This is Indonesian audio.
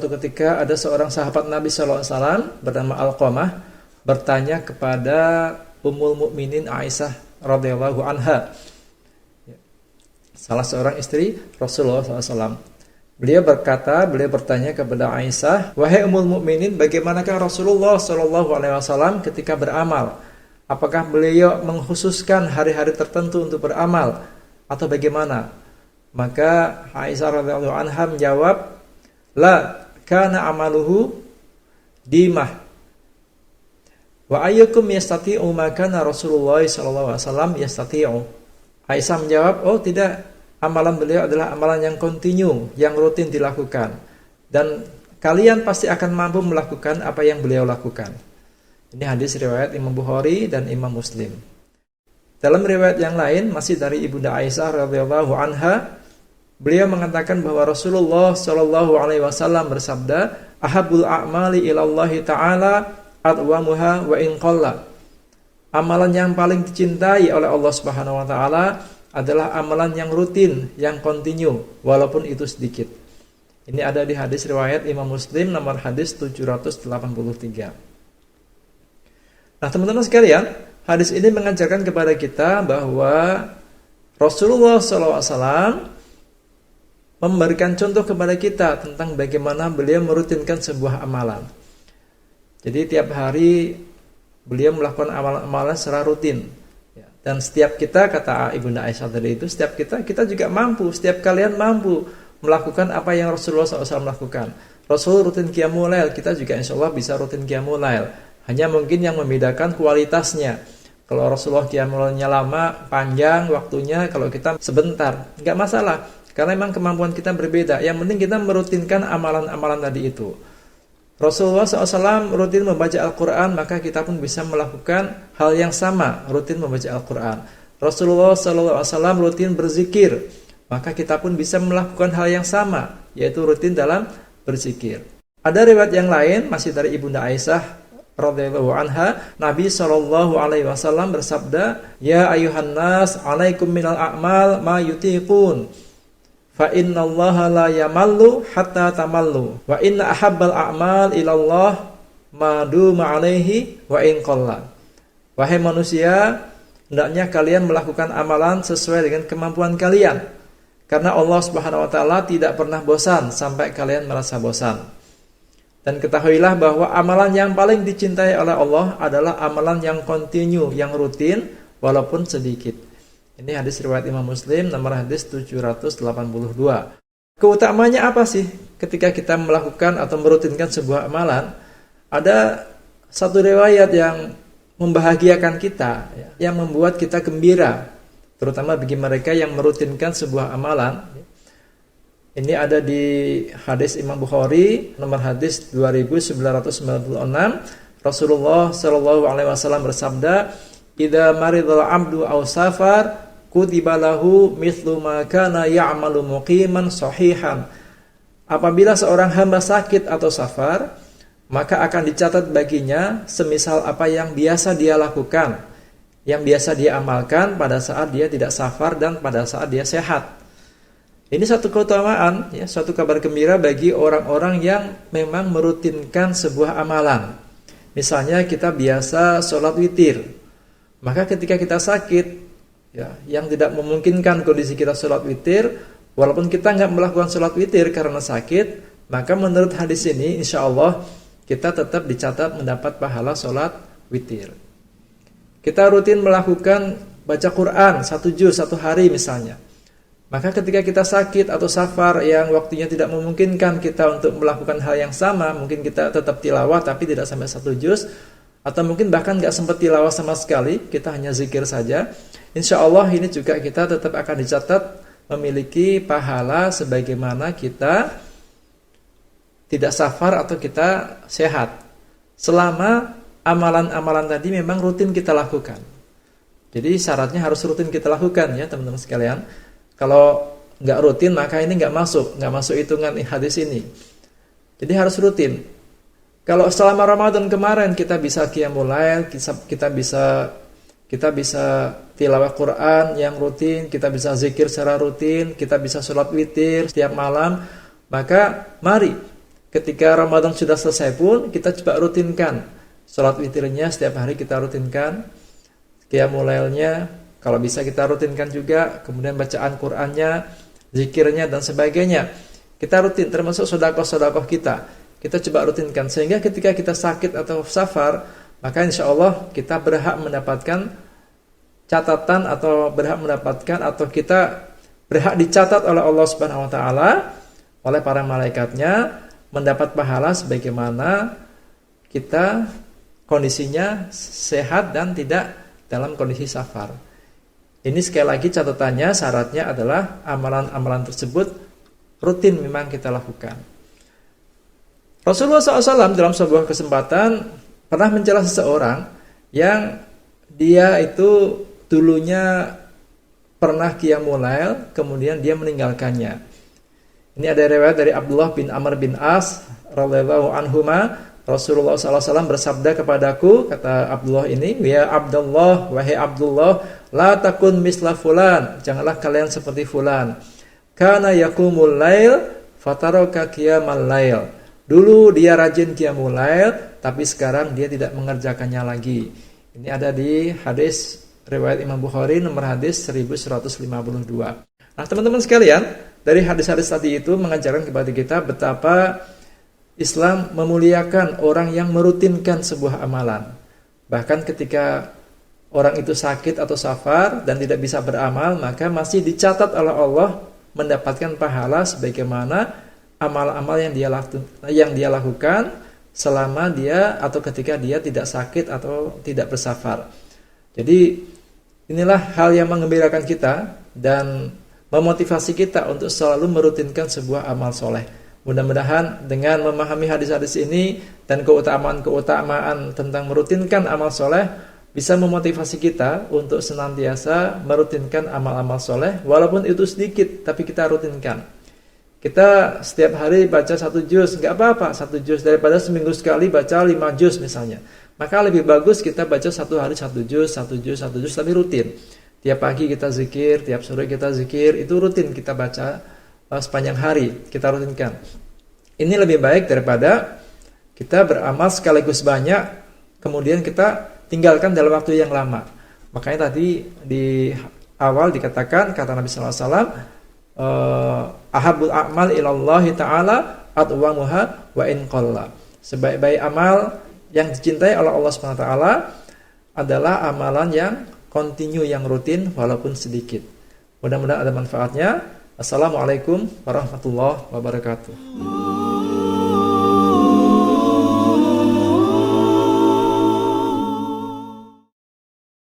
ketika ada seorang sahabat Nabi SAW bernama Alqamah bertanya kepada Ummul Mukminin Aisyah radhiyallahu anha, salah seorang istri Rasulullah SAW. Beliau bertanya kepada Aisyah, wahai Ummul Mukminin, bagaimanakah Rasulullah SAW ketika beramal? Apakah beliau mengkhususkan hari-hari tertentu untuk beramal atau bagaimana? Maka Aisyah radhiyallahu anha menjawab, la kana amaluhu dimah. Wa ayyukum yastati'u ma kana Rasulullah sallallahu alaihi wasallam yastati'u. Aisyah menjawab, oh tidak, amalan beliau adalah amalan yang kontinu, yang rutin dilakukan, dan kalian pasti akan mampu melakukan apa yang beliau lakukan. Ini hadis riwayat Imam Bukhari dan Imam Muslim. Dalam riwayat yang lain masih dari Ibunda Aisyah radhiyallahu anha, beliau mengatakan bahwa Rasulullah shallallahu alaihi wasallam bersabda, ahabul a'mali ilallahi ta'ala adwamuha wa in qalla. Amalan yang paling dicintai oleh Allah Subhanahu wa taala adalah amalan yang rutin, yang kontinu, walaupun itu sedikit. Ini ada di hadis riwayat Imam Muslim nomor hadis 783. Nah, teman-teman sekalian, hadis ini mengajarkan kepada kita bahwa Rasulullah SAW memberikan contoh kepada kita tentang bagaimana beliau merutinkan sebuah amalan. Jadi tiap hari beliau melakukan amalan-amalan secara rutin. Dan setiap kita, kata Ibunda Aisyah tadi itu, setiap kita juga mampu, setiap kalian mampu melakukan apa yang Rasulullah SAW lakukan. Rasul rutin qiyamul lail, kita juga insya Allah bisa rutin qiyamul lail. Hanya mungkin yang membedakan kualitasnya. Kalau Rasulullah qiyamul lailnya lama, panjang waktunya, kalau kita sebentar, nggak masalah. Karena memang kemampuan kita berbeda. Yang penting kita merutinkan amalan-amalan tadi itu. Rasulullah SAW rutin membaca Al-Quran, maka kita pun bisa melakukan hal yang sama, rutin membaca Al-Quran. Rasulullah SAW rutin berzikir, maka kita pun bisa melakukan hal yang sama, yaitu rutin dalam berzikir. Ada riwayat yang lain, masih dari Ibunda Aisyah radhiyallahu anha, Nabi SAW bersabda, ya ayuhan nas, alaikum minal a'mal ma yutiqun. Fa inna allaha la yamallu hatta tamallu wa inna ahabbal a'mal ilallah ma duma alaihi wa in qalla. Wahai manusia, hendaknya kalian melakukan amalan sesuai dengan kemampuan kalian, karena Allah Subhanahu wa taala tidak pernah bosan sampai kalian merasa bosan. Dan ketahuilah bahwa amalan yang paling dicintai oleh Allah adalah amalan yang kontinu, yang rutin walaupun sedikit. Ini hadis riwayat Imam Muslim nomor hadis 782. Keutamanya apa sih ketika kita melakukan atau merutinkan sebuah amalan? Ada satu riwayat yang membahagiakan kita, yang membuat kita gembira, terutama bagi mereka yang merutinkan sebuah amalan. Ini ada di hadis Imam Bukhari nomor hadis 2996. Rasulullah Shallallahu alaihi wasallam bersabda, idza maridal abdu aw safar kutiba lahu mithlu ma kana ya'malu muqiman sahihan. Apabila seorang hamba sakit atau safar, maka akan dicatat baginya semisal apa yang biasa dia lakukan, yang biasa dia amalkan pada saat dia tidak safar dan pada saat dia sehat. Ini satu keutamaan, suatu kabar gembira bagi orang-orang yang memang merutinkan sebuah amalan. Misalnya kita biasa sholat witir, maka ketika kita sakit, yang tidak memungkinkan kondisi kita sholat witir, walaupun kita nggak melakukan sholat witir karena sakit, maka menurut hadis ini insya Allah kita tetap dicatat mendapat pahala sholat witir. Kita rutin melakukan baca Quran 1 juz 1 hari misalnya, maka ketika kita sakit atau safar yang waktunya tidak memungkinkan kita untuk melakukan hal yang sama, mungkin kita tetap tilawah tapi tidak sampai 1 juz, atau mungkin bahkan nggak sempat tilawah sama sekali, kita hanya zikir saja, insya Allah ini juga kita tetap akan dicatat memiliki pahala sebagaimana kita tidak safar atau kita sehat, selama amalan-amalan tadi memang rutin kita lakukan. Jadi syaratnya harus rutin kita lakukan ya teman-teman sekalian. Kalau nggak rutin maka ini nggak masuk hitungan hadis ini. Jadi harus rutin. Kalau selama Ramadan kemarin kita bisa qiyamul lail, kita bisa tilawah Quran yang rutin, kita bisa zikir secara rutin, kita bisa sholat witir setiap malam, maka mari ketika Ramadan sudah selesai pun kita coba rutinkan. Sholat witirnya setiap hari kita rutinkan. Qiyamul lailnya kalau bisa kita rutinkan juga. Kemudian bacaan Qur'annya, zikirnya dan sebagainya. Kita rutin, termasuk sedekah-sedekah kita. Kita coba rutinkan sehingga ketika kita sakit atau safar, maka insya Allah kita berhak mendapatkan catatan atau berhak mendapatkan atau kita berhak dicatat oleh Allah Subhanahu wa taala oleh para malaikatnya mendapat pahala sebagaimana kita kondisinya sehat dan tidak dalam kondisi safar. Ini sekali lagi catatannya, syaratnya adalah amalan-amalan tersebut rutin memang kita lakukan. Rasulullah SAW dalam sebuah kesempatan pernah mencela seseorang yang dia itu dulunya pernah qiyamul lail, kemudian dia meninggalkannya. Ini ada riwayat dari Abdullah bin Amr bin As radhiyallahu anhuma, Rasulullah SAW bersabda kepadaku, kata Abdullah ini, ya Abdullah, wahai Abdullah, la takun misla fulan, janganlah kalian seperti fulan. Kana yaqumul lail, fataraka qiyamal lail. Dulu dia rajin qiyamul lail, tapi sekarang dia tidak mengerjakannya lagi. Ini ada di hadis riwayat Imam Bukhari nomor hadis 1152. Nah, teman-teman sekalian, dari hadis-hadis tadi itu mengajarkan kepada kita betapa Islam memuliakan orang yang merutinkan sebuah amalan. Bahkan ketika orang itu sakit atau safar dan tidak bisa beramal, maka masih dicatat oleh Allah mendapatkan pahala sebagaimana amal-amal yang dia lakukan selama dia atau ketika dia tidak sakit atau tidak bersafar. Jadi inilah hal yang menggembirakan kita dan memotivasi kita untuk selalu merutinkan sebuah amal soleh. Mudah-mudahan dengan memahami hadis-hadis ini dan keutamaan-keutamaan tentang merutinkan amal soleh bisa memotivasi kita untuk senantiasa merutinkan amal-amal soleh, walaupun itu sedikit tapi kita rutinkan. Kita setiap hari baca 1 juz, nggak apa-apa 1 juz, daripada seminggu sekali baca 5 juz misalnya. Maka lebih bagus kita baca 1 hari 1 juz, 1 juz, 1 juz, tapi rutin. Tiap pagi kita zikir, tiap sore kita zikir, itu rutin kita baca sepanjang hari, kita rutinkan. Ini lebih baik daripada kita beramal sekaligus banyak, kemudian kita tinggalkan dalam waktu yang lama. Makanya tadi di awal dikatakan, kata Nabi SAW, ahabul a'mal ilallahi ta'ala atwamuha wa in qalla. Sebaik-baik amal yang dicintai oleh Allah SWT adalah amalan yang kontinu, yang rutin walaupun sedikit. Mudah-mudahan ada manfaatnya. Assalamualaikum warahmatullahi wabarakatuh.